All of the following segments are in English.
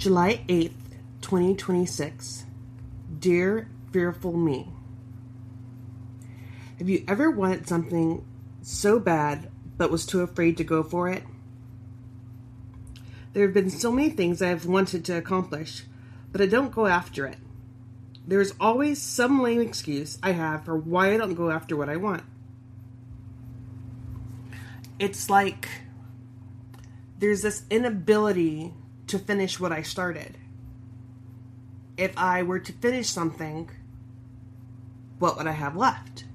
July 8th, 2026. Dear Fearful Me, have you ever wanted something so bad but was too afraid to go for it? There have been so many things I've wanted to accomplish, but I don't go after it. There's always some lame excuse I have for why I don't go after what I want. It's like there's this inability to finish what I started. If I were to finish something, what would I have left?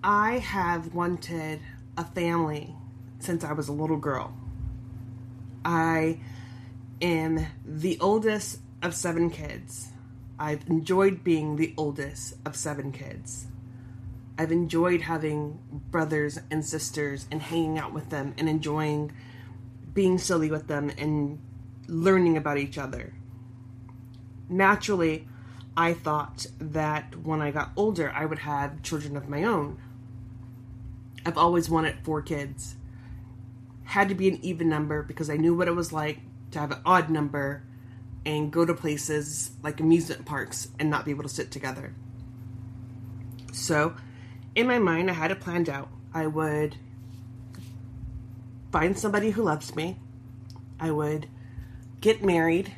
I have wanted a family since I was a little girl. I am the oldest of 7 kids. I've enjoyed being the oldest of 7 kids. I've enjoyed having brothers and sisters and hanging out with them and enjoying being silly with them and learning about each other. Naturally, I thought that when I got older, I would have children of my own. I've always wanted 4 kids. Had to be an even number because I knew what it was like to have an odd number and go to places like amusement parks and not be able to sit together. So, in my mind, I had it planned out. I would find somebody who loves me. I would get married.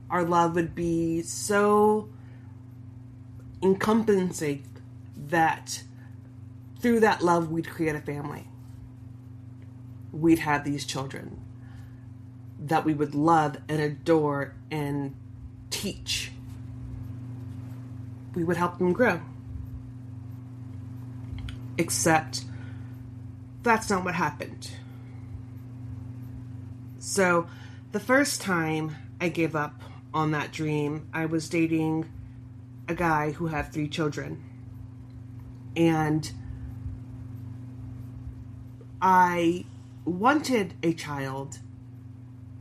Our love would be so encompassing that through that love, we'd create a family. We'd have these children that we would love and adore and teach. We would help them grow. Except that's not what happened. So the first time I gave up on that dream, I was dating a guy who had 3 children. And I wanted a child,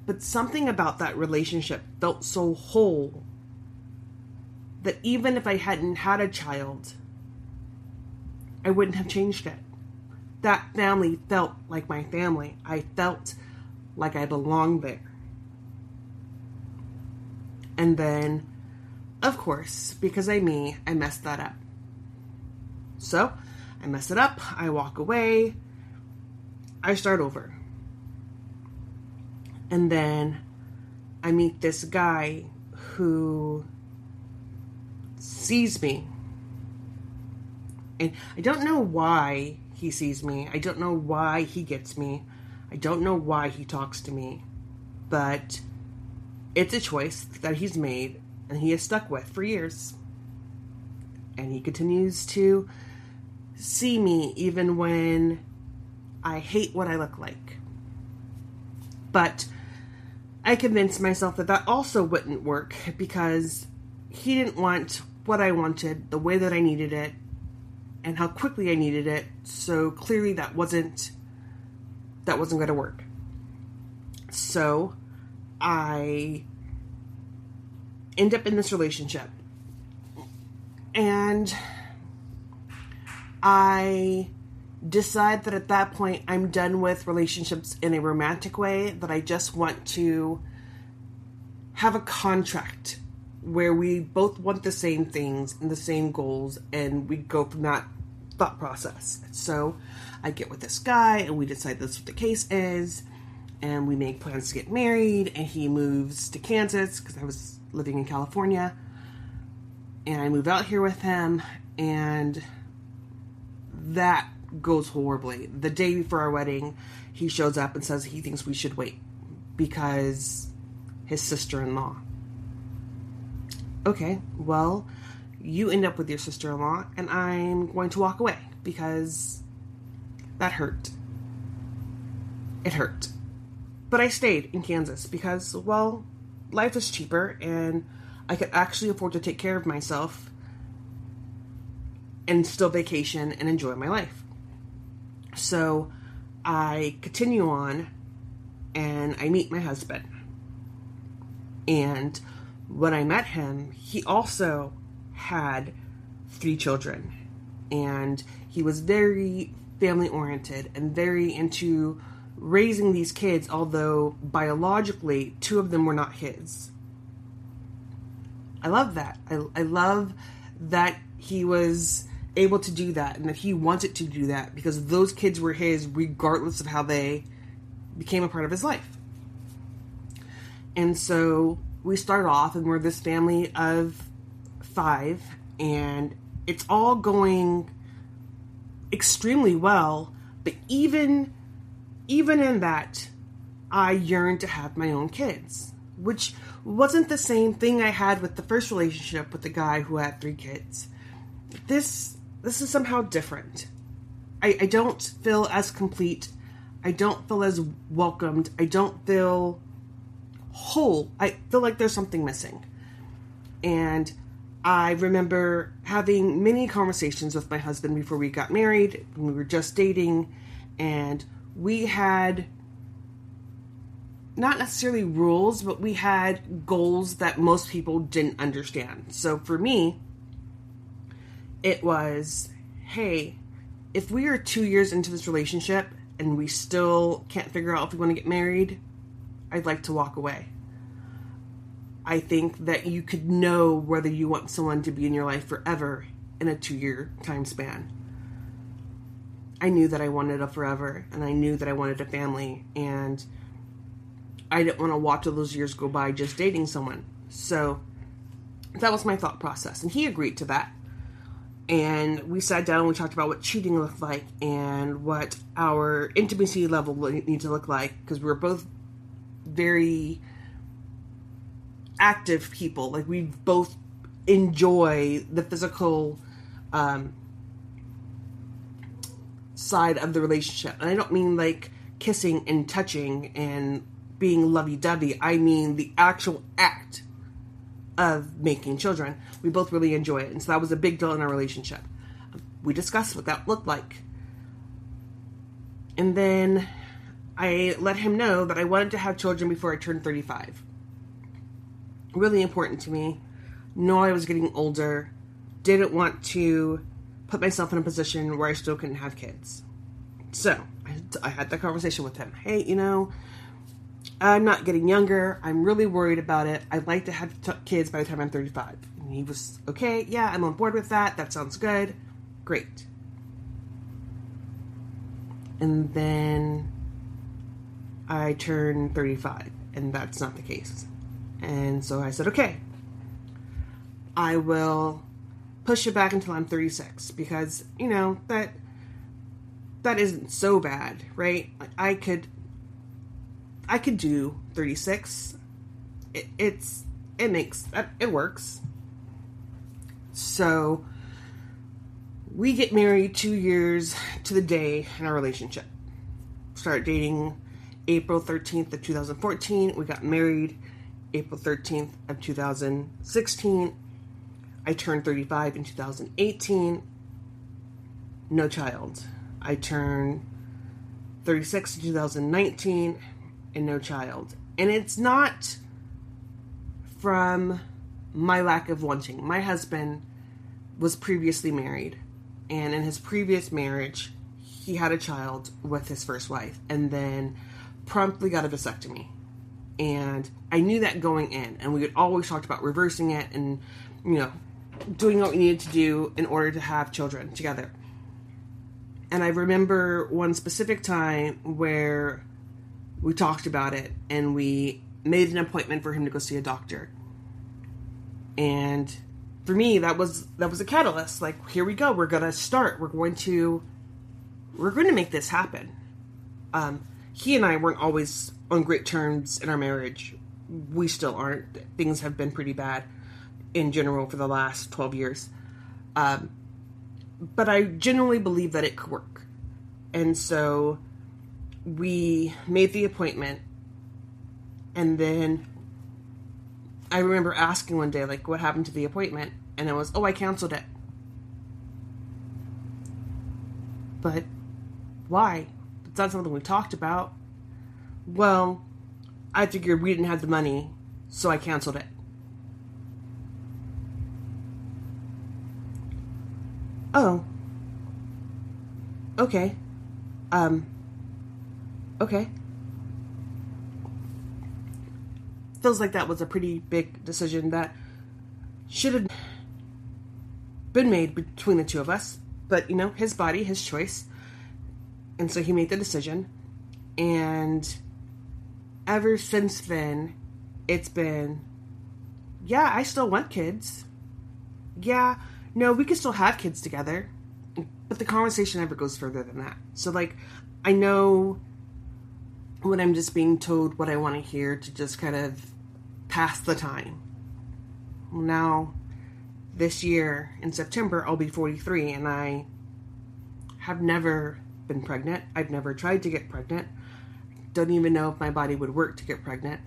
but something about that relationship felt so whole that even if I hadn't had a child, I wouldn't have changed it. That family felt like my family. I felt like I belonged there. And then, of course, because I messed that up. So, I mess it up, I walk away, I start over. And then I meet this guy who sees me. And I don't know why he sees me. I don't know why he gets me. I don't know why he talks to me. But it's a choice that he's made and he has stuck with for years. And he continues to see me even when I hate what I look like. But I convinced myself that also wouldn't work because he didn't want what I wanted the way that I needed it and how quickly I needed it. So clearly that wasn't going to work. So I end up in this relationship. And I decide that at that point I'm done with relationships in a romantic way, that I just want to have a contract where we both want the same things and the same goals, and we go from that thought process. So I get with this guy and we decide that's what the case is, and we make plans to get married, and he moves to Kansas because I was living in California, and I move out here with him, and that goes horribly. The day before our wedding, he shows up and says he thinks we should wait because his sister-in-law. Okay, well, you end up with your sister-in-law and I'm going to walk away because that hurt. It hurt. But I stayed in Kansas because, well, life is cheaper and I could actually afford to take care of myself and still vacation and enjoy my life. So I continue on and I meet my husband. And when I met him, he also had 3 children. And he was very family oriented and very into raising these kids, although biologically 2 of them were not his. I love that. I love that he was able to do that and that he wanted to do that because those kids were his regardless of how they became a part of his life. And so we start off and we're this family of 5 and it's all going extremely well, but even in that, I yearned to have my own kids, which wasn't the same thing I had with the first relationship with the guy who had 3 kids. This is somehow different. I don't feel as complete. I don't feel as welcomed. I don't feel whole. I feel like there's something missing. And I remember having many conversations with my husband before we got married, when we were just dating, and we had not necessarily rules, but we had goals that most people didn't understand. So for me, it was, hey, if we are 2 years into this relationship and we still can't figure out if we want to get married, I'd like to walk away. I think that you could know whether you want someone to be in your life forever in a 2-year time span. I knew that I wanted a forever, and I knew that I wanted a family, and I didn't want to watch all those years go by just dating someone. So that was my thought process, and he agreed to that. And we sat down and we talked about what cheating looked like and what our intimacy level would need to look like, because we were both very active people. Like, we both enjoy the physical side of the relationship. And I don't mean like kissing and touching and being lovey-dovey. I mean the actual act of making children. We both really enjoy it. And so that was a big deal in our relationship. We discussed what that looked like. And then I let him know that I wanted to have children before I turned 35. Really important to me. Know I was getting older. Didn't want to put myself in a position where I still couldn't have kids. So I had that conversation with him. Hey, I'm not getting younger. I'm really worried about it. I'd like to have kids by the time I'm 35. And he was, okay, yeah, I'm on board with that. That sounds good. Great. And then I turned 35, and that's not the case. And so I said, okay, I will push it back until I'm 36, because, that isn't so bad, right? I could do 36. It works. So we get married 2 years to the day in our relationship. Started dating April 13th of 2014. We got married April 13th of 2016. I turned 35 in 2018. No child. I turned 36 in 2019 and no child. And it's not from my lack of wanting. My husband was previously married, and in his previous marriage, he had a child with his first wife and then promptly got a vasectomy. And I knew that going in, and we had always talked about reversing it and, doing what we needed to do in order to have children together. And I remember one specific time where we talked about it and we made an appointment for him to go see a doctor. And for me, that was a catalyst. Like, here we go. We're going to start. We're going to make this happen. He and I weren't always on great terms in our marriage. We still aren't. Things have been pretty bad in general for the last 12 years. But I genuinely believe that it could work. And so we made the appointment. And then I remember asking one day, like, what happened to the appointment? And it was, I canceled it. But why? It's not something we talked about. Well, I figured we didn't have the money, so I canceled it. Oh. Okay. okay. Feels like that was a pretty big decision that should have been made between the two of us. But, his body, his choice. And so he made the decision. And ever since then, it's been, yeah, I still want kids. Yeah, no, we can still have kids together. But the conversation never goes further than that. So, I know when I'm just being told what I want to hear to just kind of pass the time. Now, this year in September, I'll be 43, and I have never been pregnant. I've never tried to get pregnant. Don't even know if my body would work to get pregnant.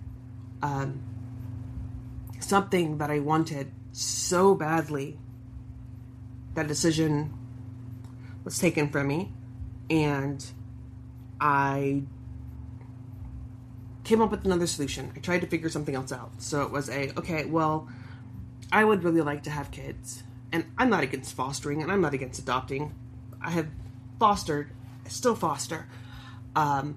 Something that I wanted so badly, that decision was taken from me, and I came up with another solution. I tried to figure something else out. So it was okay, well, I would really like to have kids. And I'm not against fostering, and I'm not against adopting. I have fostered, I still foster. And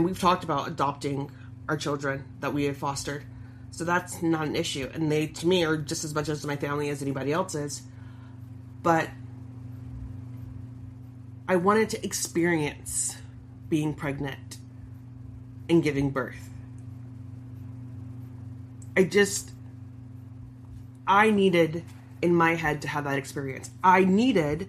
we've talked about adopting our children that we have fostered. So that's not an issue. And they, to me, are just as much as my family as anybody else's. But I wanted to experience being pregnant and giving birth. I needed, in my head, to have that experience. I needed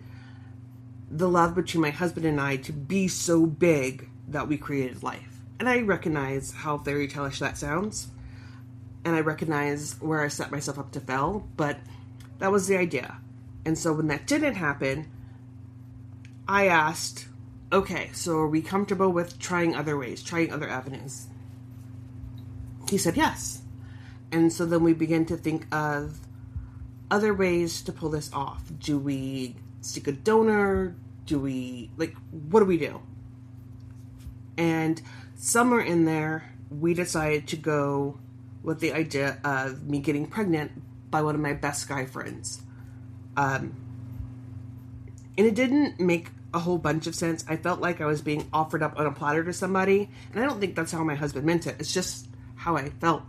the love between my husband and I to be so big that we created life. And I recognize how fairy tale-ish that sounds. And I recognize where I set myself up to fail. But that was the idea. And so when that didn't happen, I asked, okay, so are we comfortable with trying other ways, trying other avenues? He said yes. And so then we began to think of other ways to pull this off. Do we seek a donor? What do we do? And somewhere in there, we decided to go with the idea of me getting pregnant by one of my best guy friends. And it didn't make a whole bunch of sense. I felt like I was being offered up on a platter to somebody, and I don't think that's how my husband meant it. It's just how I felt.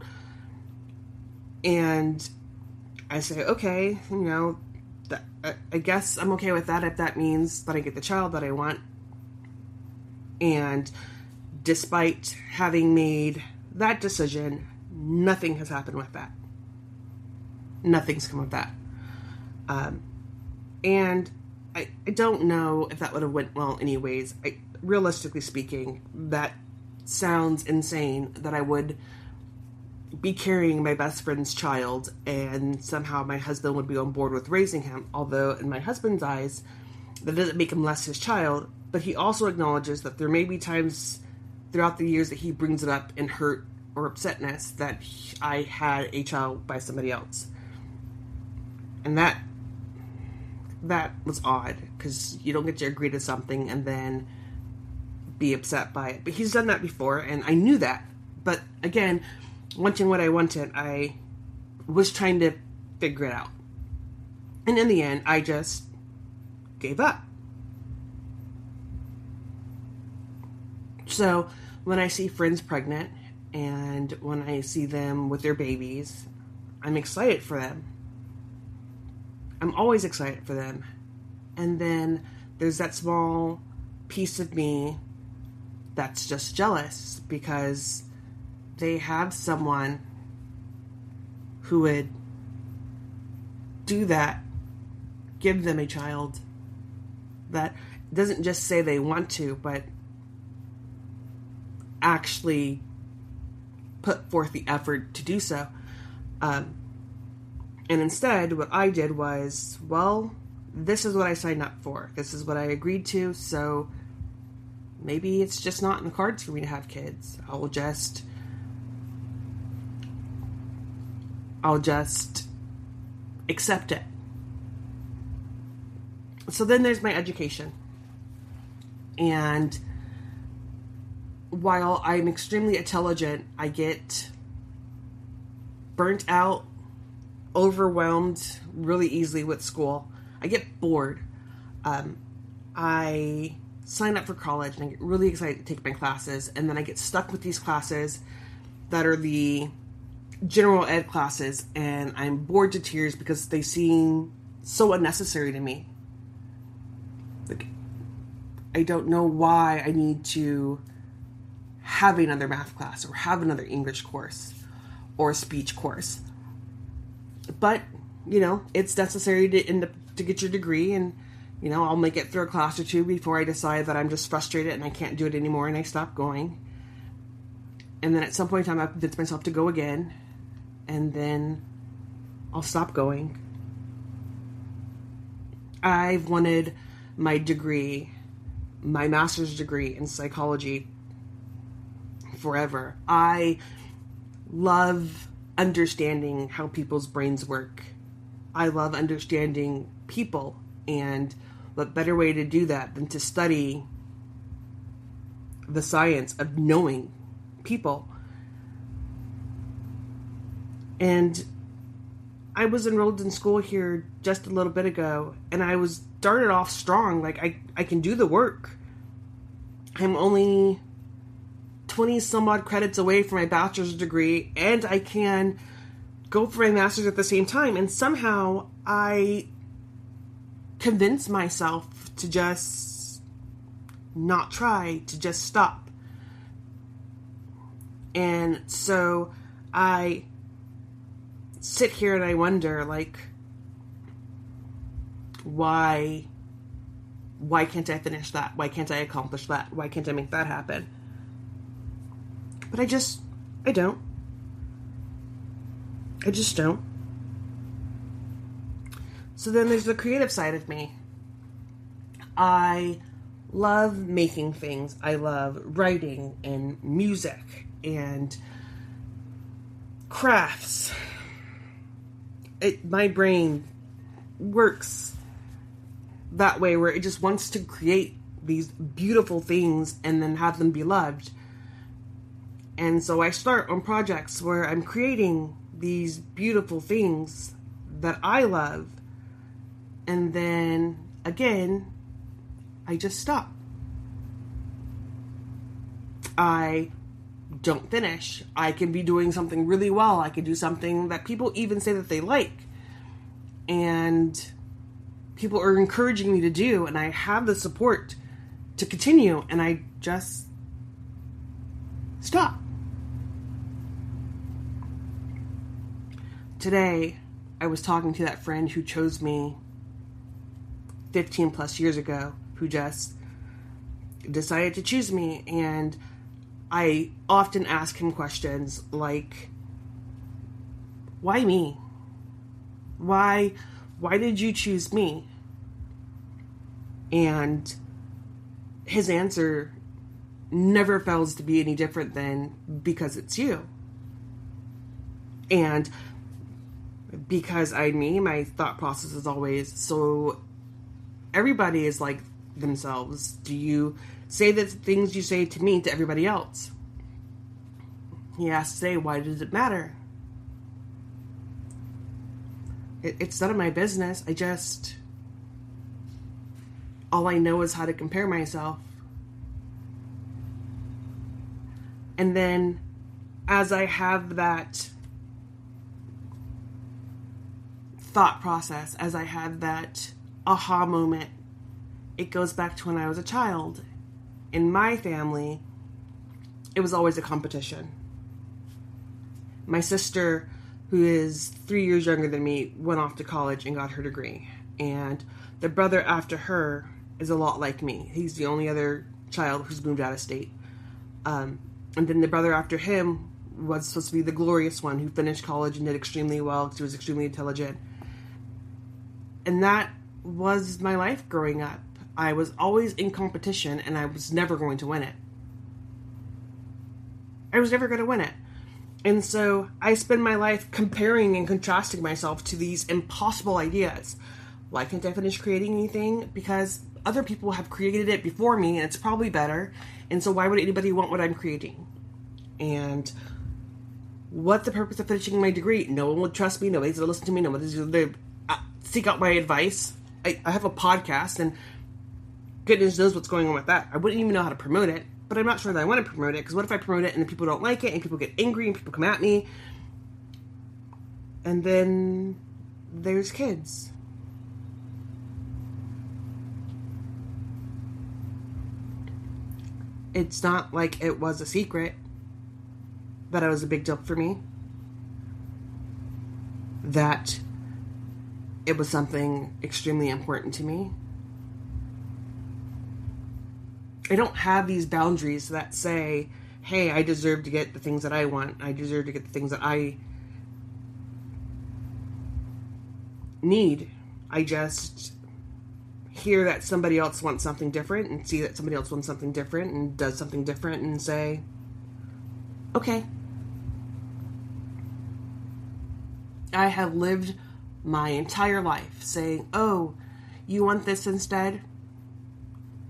And I say, okay, I guess I'm okay with that if that means that I get the child that I want. And despite having made that decision, nothing has happened with that. Nothing's come of that. And I don't know if that would have went well anyways. Realistically speaking, that sounds insane that I would be carrying my best friend's child and somehow my husband would be on board with raising him. Although in my husband's eyes, that doesn't make him less his child, but he also acknowledges that there may be times throughout the years that he brings it up in hurt or upsetness that I had a child by somebody else. And that was odd, because you don't get to agree to something and then be upset by it. But he's done that before, and I knew that. But again, wanting what I wanted, I was trying to figure it out. And in the end, I just gave up. So when I see friends pregnant, and when I see them with their babies, I'm excited for them. I'm always excited for them. And then there's that small piece of me that's just jealous because they have someone who would do that, give them a child that doesn't just say they want to, but actually put forth the effort to do so. And instead, what I did was, well, this is what I signed up for. This is what I agreed to, so maybe it's just not in the cards for me to have kids. I'll just accept it. So then there's my education. And while I'm extremely intelligent, I get burnt out, overwhelmed really easily with school. I get bored. I sign up for college and I get really excited to take my classes, and then I get stuck with these classes that are the general ed classes, and I'm bored to tears because they seem so unnecessary to me. Like, I don't know why I need to have another math class or have another English course or a speech course. But, it's necessary to get your degree, and, I'll make it through a class or two before I decide that I'm just frustrated and I can't do it anymore and I stop going. And then at some point in time, I'll convince myself to go again, and then I'll stop going. I've wanted my degree, my master's degree in psychology forever. I love understanding how people's brains work. I love understanding people, and what better way to do that than to study the science of knowing people. And I was enrolled in school here just a little bit ago, and I was started off strong. Like, I can do the work. I'm only 20 some odd credits away from my bachelor's degree, and I can go for my master's at the same time. And somehow I convince myself to just not try, to just stop. And so I sit here and I wonder, like, why can't I finish that? Why can't I accomplish that? Why can't I make that happen? But I don't. I just don't. So then there's the creative side of me. I love making things. I love writing and music and crafts. My brain works that way, where it just wants to create these beautiful things and then have them be loved. And so I start on projects where I'm creating these beautiful things that I love, and then again I just stop. I don't finish. I can be doing something really well. I can do something that people even say that they like, and people are encouraging me to do, and I have the support to continue, and I just stop. Today, I was talking to that friend who chose me 15 plus years ago, who just decided to choose me, and I often ask him questions like, why me? Why did you choose me? And his answer never fails to be any different than, because it's you. And because I'm me, my thought process is always, so everybody is like themselves. Do you say the things you say to me to everybody else? He has to say, why does it matter? It's none of my business. All I know is how to compare myself. And then as I have that thought process, as I have that aha moment, it goes back to when I was a child. In my family, it was always a competition. My sister, who is 3 years younger than me, went off to college and got her degree. And the brother after her is a lot like me. He's the only other child who's moved out of state. And then the brother after him was supposed to be the glorious one who finished college and did extremely well because he was extremely intelligent. And that was my life growing up. I was always in competition, and I was never going to win it. I was never going to win it. And so I spend my life comparing and contrasting myself to these impossible ideas. Why can't I finish creating anything? Because other people have created it before me, and it's probably better. And so why would anybody want what I'm creating? And what's the purpose of finishing my degree? No one would trust me. Nobody's going to listen to me. Nobody's going to seek out my advice. I have a podcast, and goodness knows what's going on with that. I wouldn't even know how to promote it, but I'm not sure that I want to promote it, because what if I promote it and then people don't like it and people get angry and people come at me? And then there's kids. It's not like it was a secret that it was a big deal for me, that it was something extremely important to me. I don't have these boundaries that say, hey, I deserve to get the things that I want. I deserve to get the things that I need. I just hear that somebody else wants something different and see that somebody else wants something different and does something different and say, okay. I have lived my entire life saying, oh, you want this instead?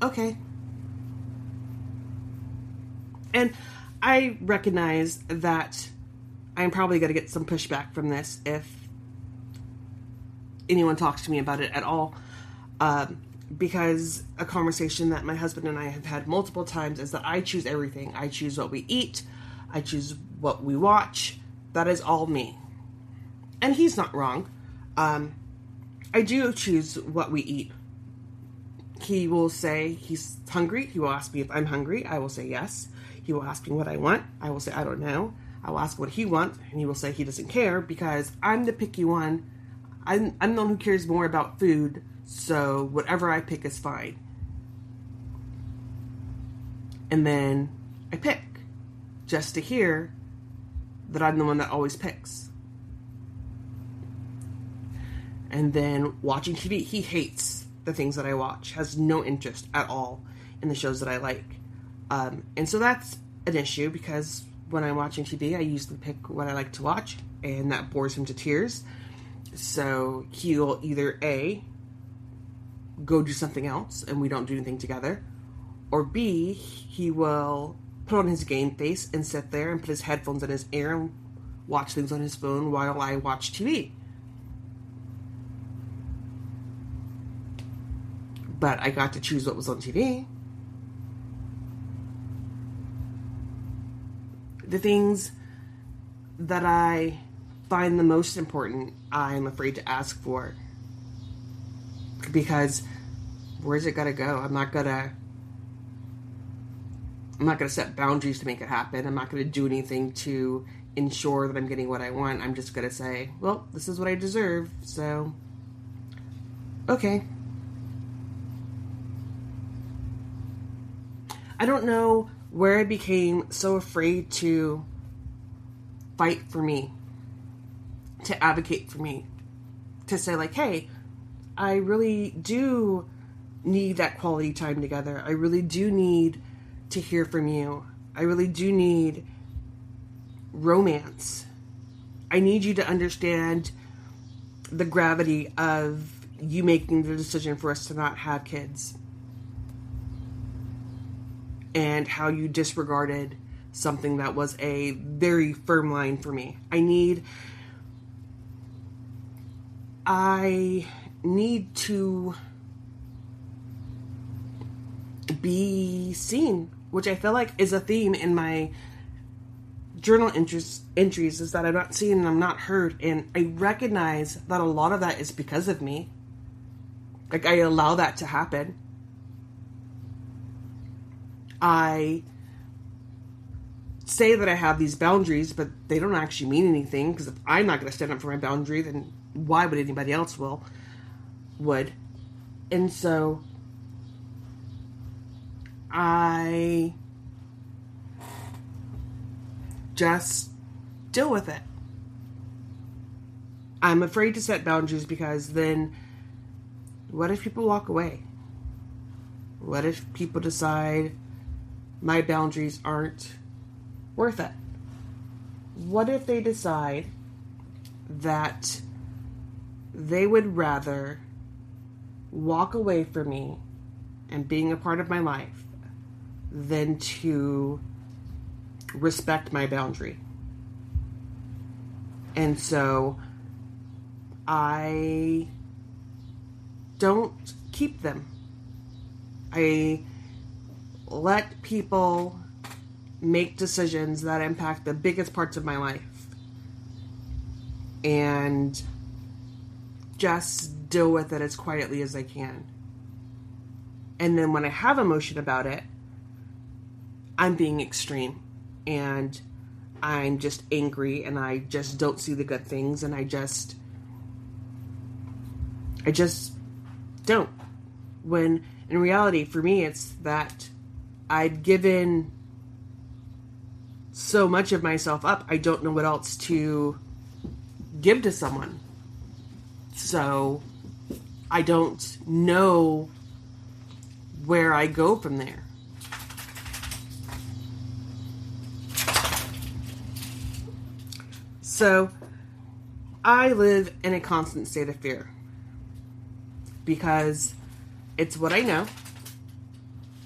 Okay. And I recognize that I'm probably going to get some pushback from this if anyone talks to me about it at all. Because a conversation that my husband and I have had multiple times is that I choose everything. I choose what we eat. I choose what we watch. That is all me. And he's not wrong. I do choose what we eat. He will say he's hungry. He will ask me if I'm hungry. I will say yes. He will ask me what I want. I will say I don't know. I will ask what he wants, and he will say he doesn't care because I'm the picky one. I'm the one who cares more about food, so whatever I pick is fine. And then I pick, just to hear that I'm the one that always picks. And then watching TV, he hates the things that I watch, has no interest at all in the shows that I like. And so that's an issue, because when I'm watching TV, I usually pick what I like to watch, and that bores him to tears. So he'll either A, go do something else and we don't do anything together, or B, he will put on his game face and sit there and put his headphones in his ear and watch things on his phone while I watch TV. But I got to choose what was on TV. The things that I find the most important, I'm afraid to ask for. Because where's it gonna go? I'm not gonna set boundaries to make it happen. I'm not gonna do anything to ensure that I'm getting what I want. I'm just gonna say, well, this is what I deserve, so okay. I don't know where I became so afraid to fight for me, to advocate for me, to say like, hey, I really do need that quality time together. I really do need to hear from you. I really do need romance. I need you to understand the gravity of you making the decision for us to not have kids, and how you disregarded something that was a very firm line for me. I need to be seen, which I feel like is a theme in my journal entries, is that I'm not seen and I'm not heard. And I recognize that a lot of that is because of me. Like, I allow that to happen. I say that I have these boundaries, but they don't actually mean anything, because if I'm not going to stand up for my boundary, then why would anybody else would? And so I just deal with it. I'm afraid to set boundaries because then what if people walk away? What if people decide my boundaries aren't worth it? What if they decide that they would rather walk away from me and being a part of my life than to respect my boundary? And so I don't keep them. I let people make decisions that impact the biggest parts of my life. And just deal with it as quietly as I can. And then when I have emotion about it, I'm being extreme. And I'm just angry, and I just don't see the good things, and I just don't. When in reality, for me, it's that I've given so much of myself up, I don't know what else to give to someone. So I don't know where I go from there. So I live in a constant state of fear because it's what I know.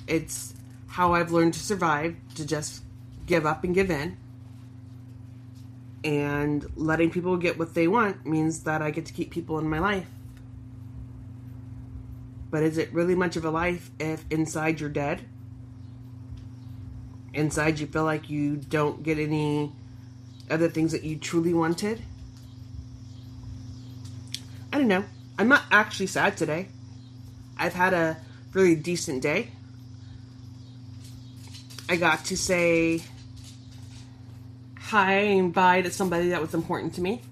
It's how I've learned to survive, to just give up and give in. And letting people get what they want means that I get to keep people in my life. But is it really much of a life if inside you're dead? Inside you feel like you don't get any other things that you truly wanted? I don't know. I'm not actually sad today. I've had a really decent day. I got to say hi and bye to somebody that was important to me.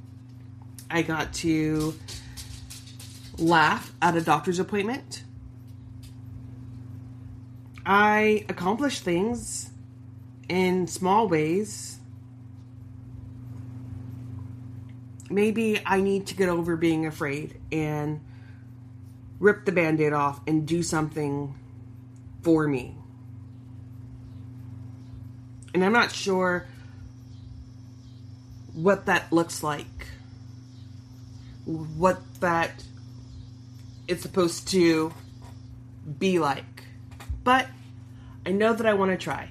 I got to laugh at a doctor's appointment. I accomplished things in small ways. Maybe I need to get over being afraid and rip the Band-Aid off and do something for me. And I'm not sure what that looks like. What that is supposed to be like. But I know that I want to try.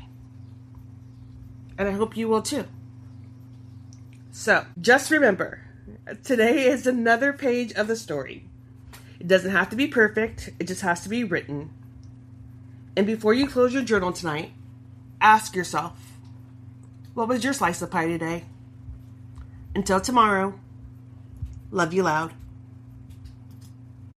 And I hope you will too. So, just remember, today is another page of the story. It doesn't have to be perfect, it just has to be written. And before you close your journal tonight, ask yourself, what was your slice of pie today? Until tomorrow, love you loud.